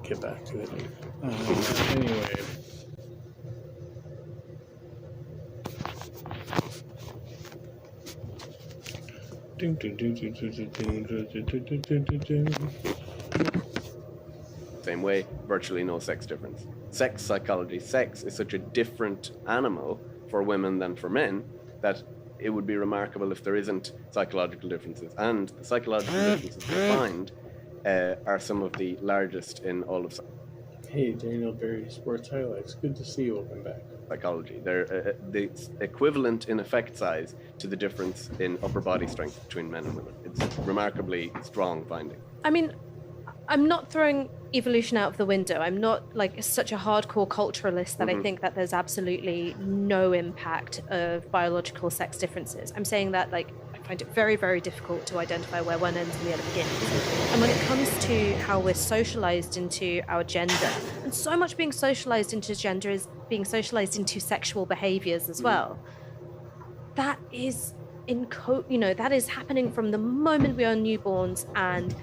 get back to it. Anyway. Same way, virtually no sex difference. Sex psychology, sex is such a different animal for women than for men that it would be remarkable if there isn't psychological differences. And the psychological differences we find are some of the largest in all of Hey, Daniel Berry, Sports Highlights. Good to see you. Welcome back. Psychology. They're the equivalent in effect size to the difference in upper body strength between men and women. It's a remarkably strong finding. I mean, I'm not throwing evolution out of the window. I'm not like such a hardcore culturalist that I think that there's absolutely no impact of biological sex differences. I'm saying that like I find it very, very difficult to identify where one ends and the other begins. And when it comes to how we're socialized into our gender, and so much being socialized into gender is being socialized into sexual behaviors as well. That is that is happening from the moment we are newborns and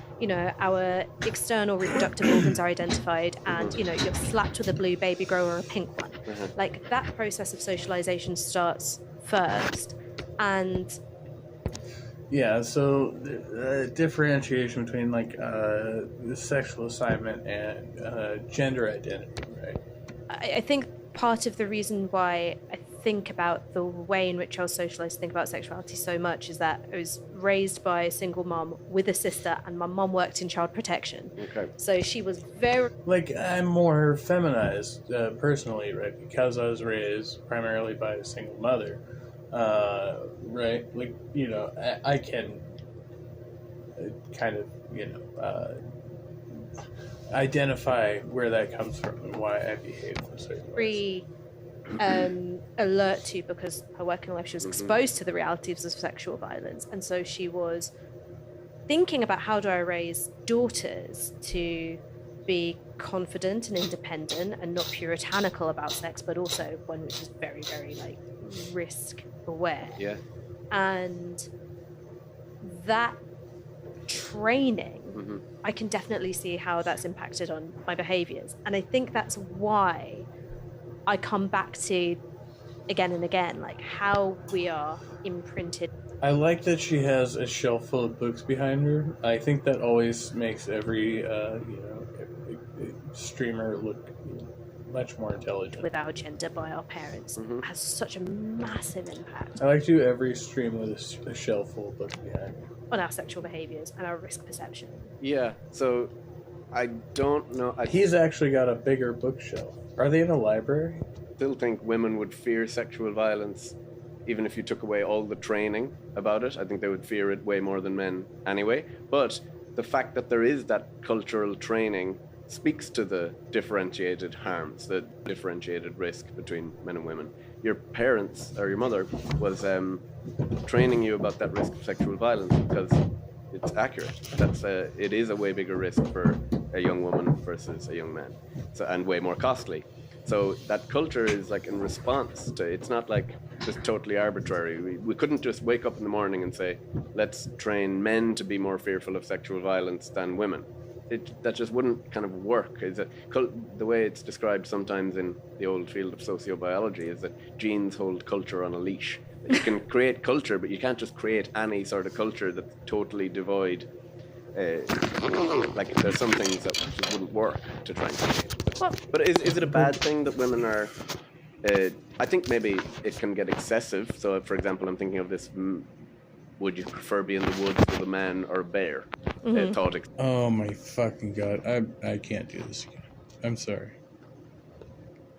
our external reproductive organs are identified and you're slapped with a blue baby grow or a pink one. Like that process of socialization starts first. And so differentiation between like the sexual assignment and gender identity, right? I think part of the reason why I think about the way in which I was socialized to think about sexuality so much is that I was raised by a single mom with a sister, and my mom worked in child protection. Okay. So she was very... Like, I'm more feminized personally, right? Because I was raised primarily by a single mother, right? Like, I can kind of, identify where that comes from and why I behave in certain ways. Alert to, because her working life she was exposed to the realities of sexual violence, and so she was thinking about how do I raise daughters to be confident and independent and not puritanical about sex, but also one which is very, very like risk aware. Yeah. And that training, I can definitely see how that's impacted on my behaviors, and I think that's why I come back to again and again, like how we are imprinted. I like that she has a shelf full of books behind her. I think that always makes every streamer look much more intelligent. With our gender by our parents has such a massive impact. I like to do every stream with a shelf full of books behind me. On our sexual behaviors and our risk perception. Yeah, so I don't know. He's actually got a bigger bookshelf. Are they in a library? I still think women would fear sexual violence even if you took away all the training about it. I think they would fear it way more than men anyway. But the fact that there is that cultural training speaks to the differentiated harms, the differentiated risk between men and women. Your parents, or your mother, was training you about that risk of sexual violence because it's accurate. It is a way bigger risk for a young woman versus a young man, and way more costly. So that culture is like in response to, it's not like just totally arbitrary. We couldn't just wake up in the morning and say, let's train men to be more fearful of sexual violence than women. That just wouldn't kind of work. The way it's described sometimes in the old field of sociobiology is that genes hold culture on a leash. You can create culture, but you can't just create any sort of culture that's totally devoid. Like there's some things that just wouldn't work to try and create. But is it a bad thing that women are... I think maybe it can get excessive. So, for example, I'm thinking of this... Would you prefer being in the woods with a man or a bear? Oh my fucking god. I can't do this again. I'm sorry.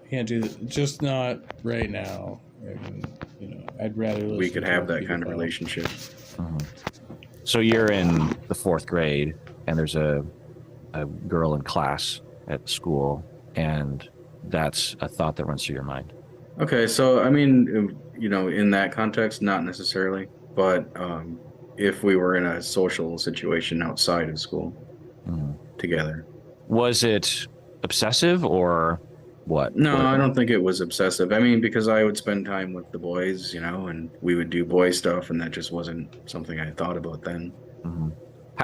I can't do this. Just not right now. I'd rather listen. We could have that kind of relationship. So you're in the 4th grade, and there's a girl in class at school, and that's a thought that runs through your mind. Okay, so I mean, in that context, not necessarily. But if we were in a social situation outside of school together. Was it obsessive or what? No, I don't think it was obsessive. I mean, because I would spend time with the boys, and we would do boy stuff, and that just wasn't something I thought about then.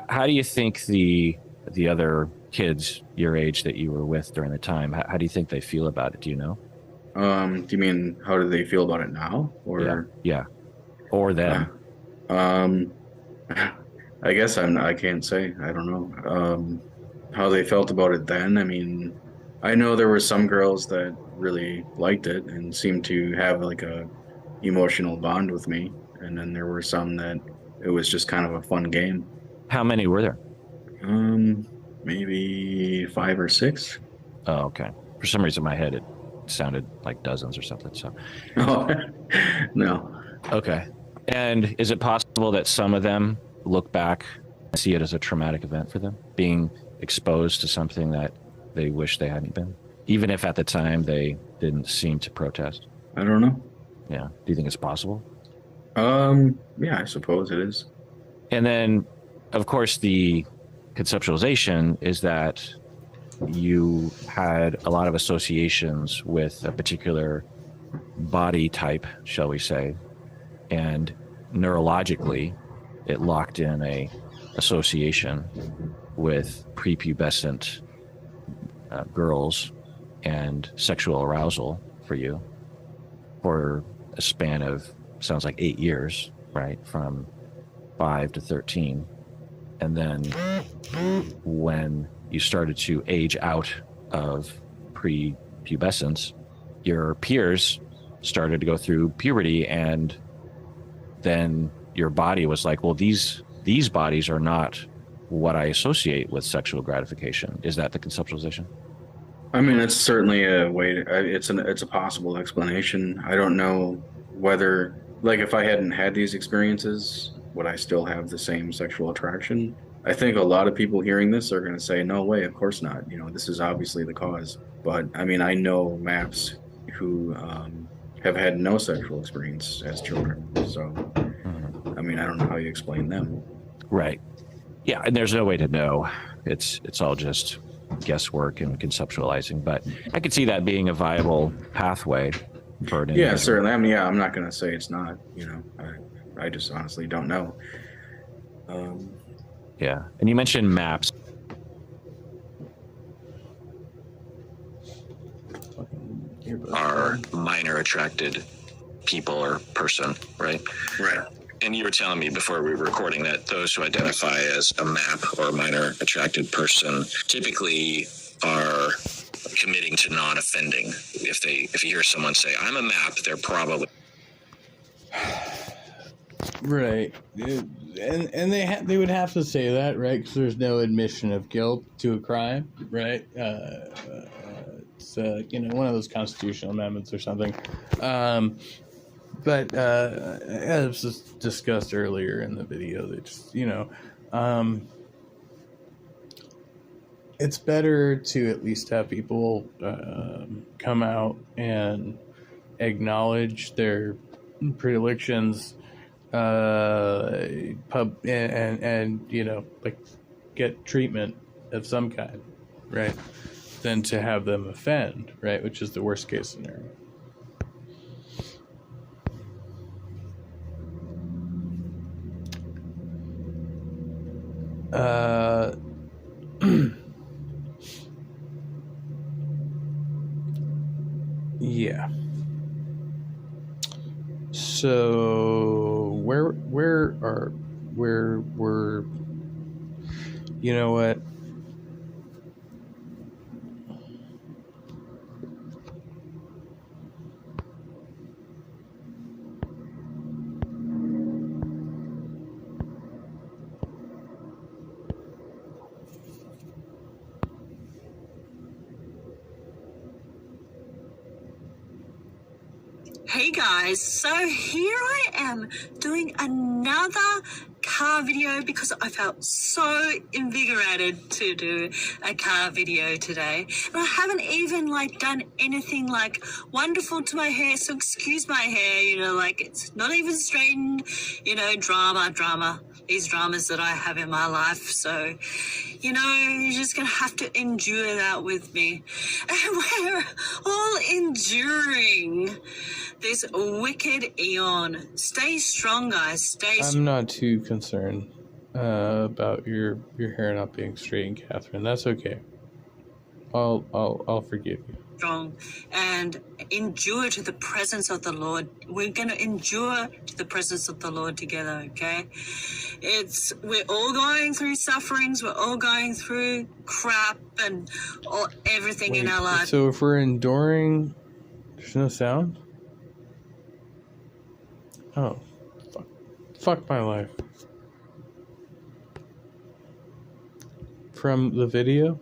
How do you think the other kids your age that you were with during the time. How do you think they feel about it? Do you know? Do you mean how do they feel about it now, or yeah, or then? I guess I can't say. I don't know how they felt about it then. I mean, I know there were some girls that really liked it and seemed to have like a emotional bond with me, and then there were some that it was just kind of a fun game. How many were there? Maybe 5 or 6. Oh, okay. For some reason, in my head it sounded like dozens or something. So, Oh, no. okay. And is it possible that some of them look back and see it as a traumatic event for them, being exposed to something that they wish they hadn't been, even if at the time they didn't seem to protest? I don't know. Yeah. Do you think it's possible? Yeah, I suppose it is. And then, of course, the conceptualization is that you had a lot of associations with a particular body type, shall we say, and neurologically it locked in a association with prepubescent girls and sexual arousal for you for a span of, sounds like 8 years, right? From 5 to 13. And then when you started to age out of prepubescence, your peers started to go through puberty, and then your body was like, well, these bodies are not what I associate with sexual gratification. Is that the conceptualization? I mean, it's certainly a way to, it's a possible explanation. I don't know whether, like, if I hadn't had these experiences, would I still have the same sexual attraction? I think a lot of people hearing this are going to say, no way, of course not. You know, this is obviously the cause. But I mean, I know MAPS who have had no sexual experience as children. So, I mean, I don't know how you explain them. Right. Yeah, and there's no way to know. It's all just guesswork and conceptualizing. But I could see that being a viable pathway for an individual. Yeah, certainly. I mean, yeah, I'm not going to say it's not. You know, I just honestly don't know. Yeah, and you mentioned MAPS. Are minor attracted people or person, right? Right. And you were telling me before we were recording that those who identify as a MAP or a minor attracted person typically are committing to non-offending. If you hear someone say, I'm a MAP, they're probably... Right. And they would have to say that, right? Because there's no admission of guilt to a crime, right? It's one of those constitutional amendments or something. But as was discussed earlier in the video, they just it's better to at least have people come out and acknowledge their predilections, and like get treatment of some kind, right? Than to have them offend, right? Which is the worst case scenario. Yeah. So where you know what? Hey guys, so here I am doing another car video because I felt so invigorated to do a car video today. And I haven't even done anything wonderful to my hair, so excuse my hair, it's not even straightened, drama, these dramas that I have in my life. So, you're just going to have to endure that with me. And we're all enduring this wicked eon. Stay strong, guys. I'm not too concerned. about your hair not being straight, Catherine. That's okay. I'll forgive you. Strong and endure to the presence of the Lord. We're going to endure to the presence of the Lord together, okay? We're all going through sufferings. We're all going through crap and everything in our life. So if we're enduring, there's no sound? Oh, fuck my life. From the video?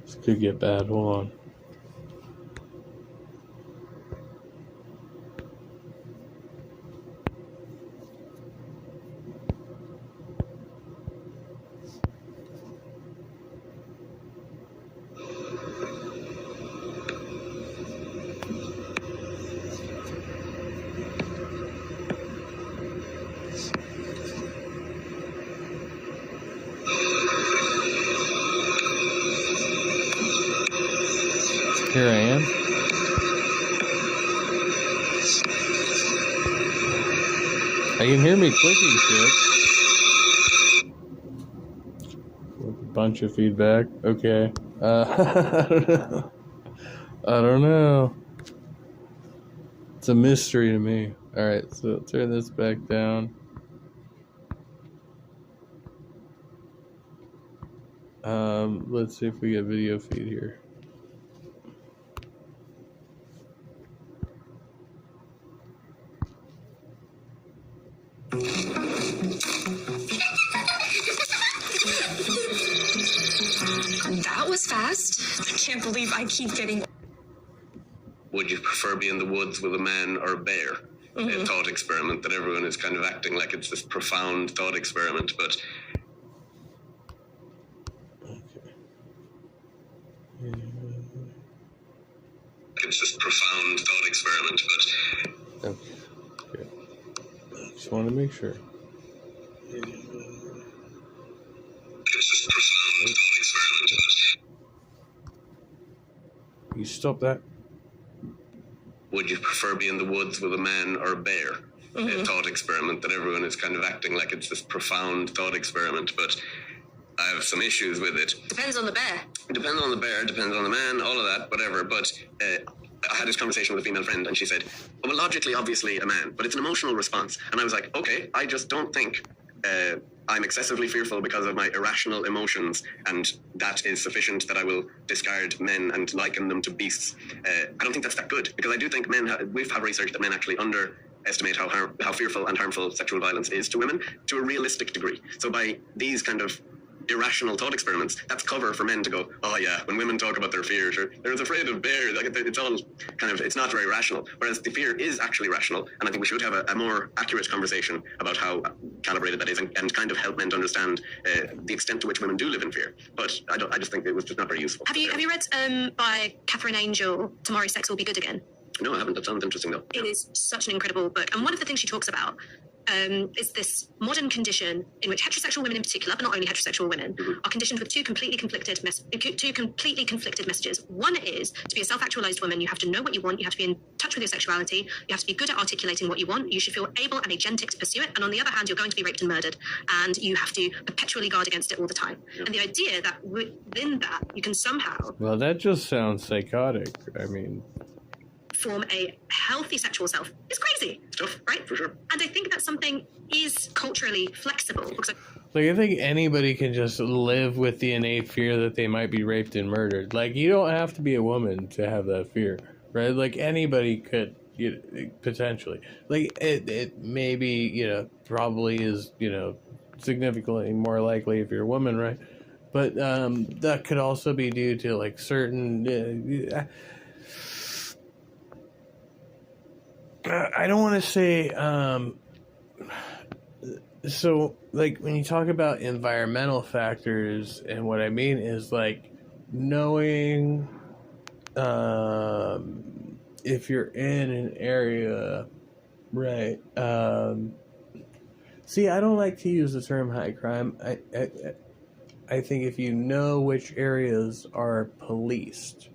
This could get bad. Hold on. Here I am. I can hear me clicking shit. With a bunch of feedback. Okay. I don't know. I don't know. It's a mystery to me. Alright, so turn this back down. Let's see if we get video feed here. That was fast. I can't believe I keep getting... Would you prefer being in the woods with a man or a bear? A thought experiment that everyone is kind of acting like it's this profound thought experiment, but... It's this profound thought experiment, but... Okay. Just want to make sure. It's this profound thought experiment, but... You stop that? Would you prefer being in the woods with a man or a bear? A thought experiment that everyone is kind of acting like it's this profound thought experiment, but I have some issues with it. Depends on the bear. It depends on the bear, depends on the man, all of that, whatever, but I had this conversation with a female friend and she said, well, logically, obviously a man, but it's an emotional response. And I was like, okay, I just don't think I'm excessively fearful because of my irrational emotions, and that is sufficient that I will discard men and liken them to beasts. I don't think that's that good, because I do think we've had research that men actually underestimate how fearful and harmful sexual violence is to women to a realistic degree. So by these kind of irrational thought experiments, that's cover for men to go, oh yeah, when women talk about their fears, or they're afraid of bears, like it's all kind of, it's not very rational. Whereas the fear is actually rational, and I think we should have a more accurate conversation about how calibrated that is, and kind of help men to understand the extent to which women do live in fear. But I just think it was just not very useful. Have you read by Catherine Angel, Tomorrow's Sex Will Be Good Again? No, I haven't. That sounds interesting though. It is such an incredible book, and one of the things she talks about is this modern condition in which heterosexual women in particular, but not only heterosexual women, are conditioned with two completely conflicted messages. One is, to be a self-actualized woman, you have to know what you want, you have to be in touch with your sexuality, you have to be good at articulating what you want, you should feel able and agentic to pursue it, and on the other hand, you're going to be raped and murdered, and you have to perpetually guard against it all the time. And the idea that within that, you can somehow... Well, that just sounds psychotic. I mean... form a healthy sexual self is crazy stuff, right? For sure. And I think that something is culturally flexible. Like, I think anybody can just live with the innate fear that they might be raped and murdered. Like, you don't have to be a woman to have that fear, right? Like, anybody could, potentially. Like, it maybe, probably is, significantly more likely if you're a woman, right? But that could also be due to, like, certain... I don't want to say, so, like, when you talk about environmental factors, and what I mean is, like, knowing if you're in an area, right, see, I don't like to use the term high crime. I think if you know which areas are policed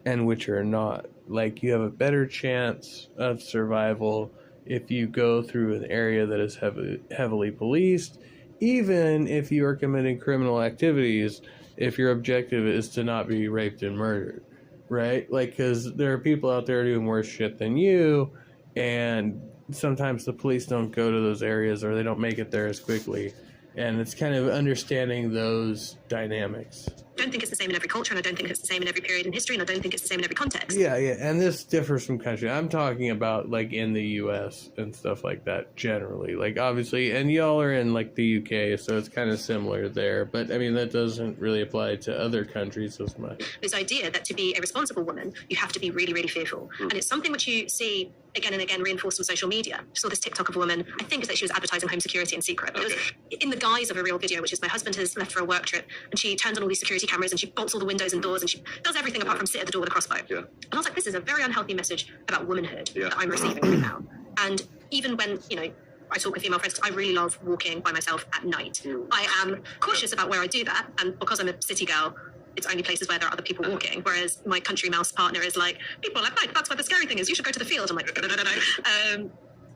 and which are not, like you have a better chance of survival if you go through an area that is heavily policed, even if you are committing criminal activities, if your objective is to not be raped and murdered, right? Like, because there are people out there doing worse shit than you, and sometimes the police don't go to those areas or they don't make it there as quickly. And it's kind of understanding those dynamics. I don't think it's the same in every culture, and I don't think it's the same in every period in history, and I don't think it's the same in every context. Yeah, and this differs from country. I'm talking about like in the U.S. and stuff like that generally. Like obviously, and y'all are in like the U.K., so it's kind of similar there. But I mean, that doesn't really apply to other countries as much. This idea that to be a responsible woman, you have to be really, really fearful. And it's something which you see again and again reinforced on social media. I saw this TikTok of a woman, I think that she was advertising home security in secret. It was in the guise of a real video, which is my husband has left for a work trip, and she turns on all these security cameras, and she bolts all the windows and doors, and she does everything apart from sit at the door with a crossbow. And I was like, this is a very unhealthy message about womanhood that I'm receiving right now. And even when, you know, I talk with female friends, I really love walking by myself at night. I am cautious about where I do that, and because I'm a city girl, it's only places where there are other people walking, whereas my country mouse partner is like, people at night, that's where the scary thing is, you should go to the field. I'm like, no.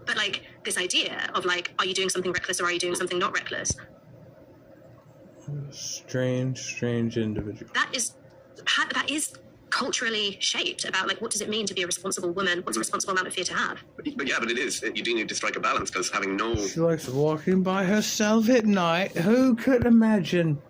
But like this idea of like, are you doing something reckless or are you doing something not reckless? Strange individual. That is culturally shaped about like, what does it mean to be a responsible woman? What's a responsible amount of fear to have? But it is. You do need to strike a balance, because having no... She likes walking by herself at night. Who could imagine?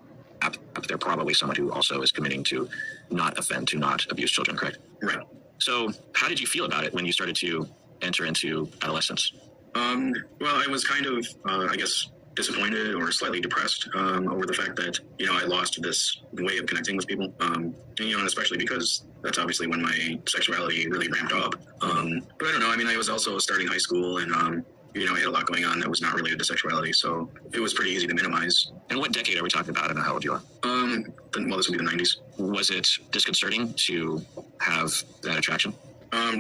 They're probably someone who also is committing to not offend, to not abuse children, correct? Right. So how did you feel about it when you started to enter into adolescence? Well, I was kind of, I guess, disappointed or slightly depressed over the fact that, you know, I lost this way of connecting with people. And, you know, and especially because that's obviously when my sexuality really ramped up. But I don't know. I mean, I was also starting high school, and, you know, I had a lot going on that was not related to sexuality, so it was pretty easy to minimize. And what decade are we talking about, and how old you are? Well, this would be the 90s. Was it disconcerting to have that attraction?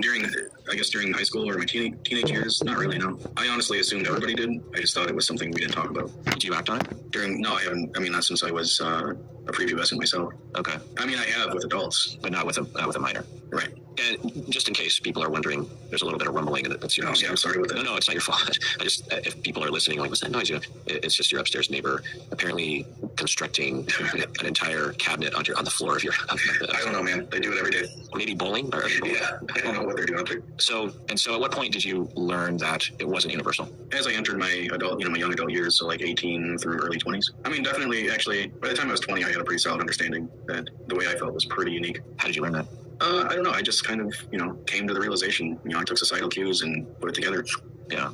During high school or my teenage years, not really, no. I honestly assumed everybody did. I just thought it was something we didn't talk about. Do you act on it? No, I haven't. I mean, not since I was a prepubescent myself. Okay. I mean, I have with adults. But not with a minor. Right. And just in case people are wondering, there's a little bit of rumbling, and that's your yeah, I'm sorry with that. No, it's not your fault. I just, if people are listening, like, what's that noise? It's just your upstairs neighbor apparently constructing an entire cabinet on the floor of your. I don't know, man. They do it every day. Maybe bowling? Or, yeah, I don't know what they're doing up there. So at what point did you learn that it wasn't universal? As I entered my young adult years, so like 18 through early 20s. I mean, definitely, actually, by the time I was 20, I had a pretty solid understanding that the way I felt was pretty unique. How did you learn that? I don't know. I just kind of, came to the realization. I took societal cues and put it together. Yeah.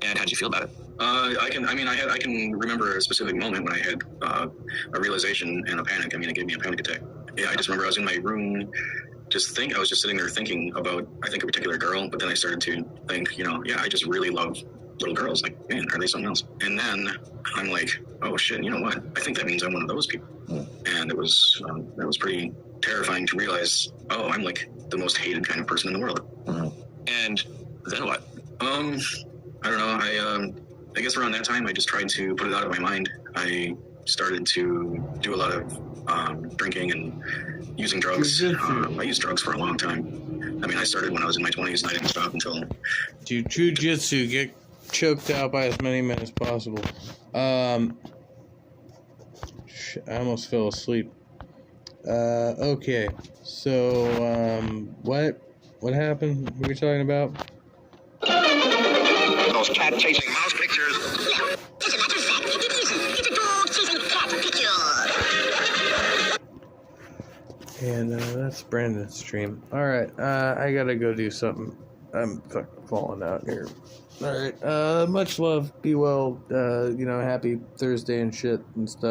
And how did you feel about it? I can remember a specific moment when I had a realization and a panic. I mean, it gave me a panic attack. Yeah, I just remember I was in my room, I was just sitting there thinking about, I think, a particular girl, but then I started to think, I just really love little girls. Like, man, are they something else? And then I'm like, oh shit, you know what? I think that means I'm one of those people. And it was pretty terrifying to realize, oh, I'm like the most hated kind of person in the world. And then what? I don't know. I guess around that time, I just tried to put it out of my mind. I started to do a lot of drinking and using drugs. I used drugs for a long time. I mean, I started when I was in my 20s, and I didn't stop until... Do jujitsu, get choked out by as many men as possible. I almost fell asleep. Okay. So, what happened? What were we talking about? Those cat-chasing mouse pictures. As a matter of fact, it isn't. It's a dog-chasing cat picture. And that's Brandon's stream. Alright, I gotta go do something. I'm fucking falling out here. Alright, much love. Be well. Happy Thursday and shit and stuff.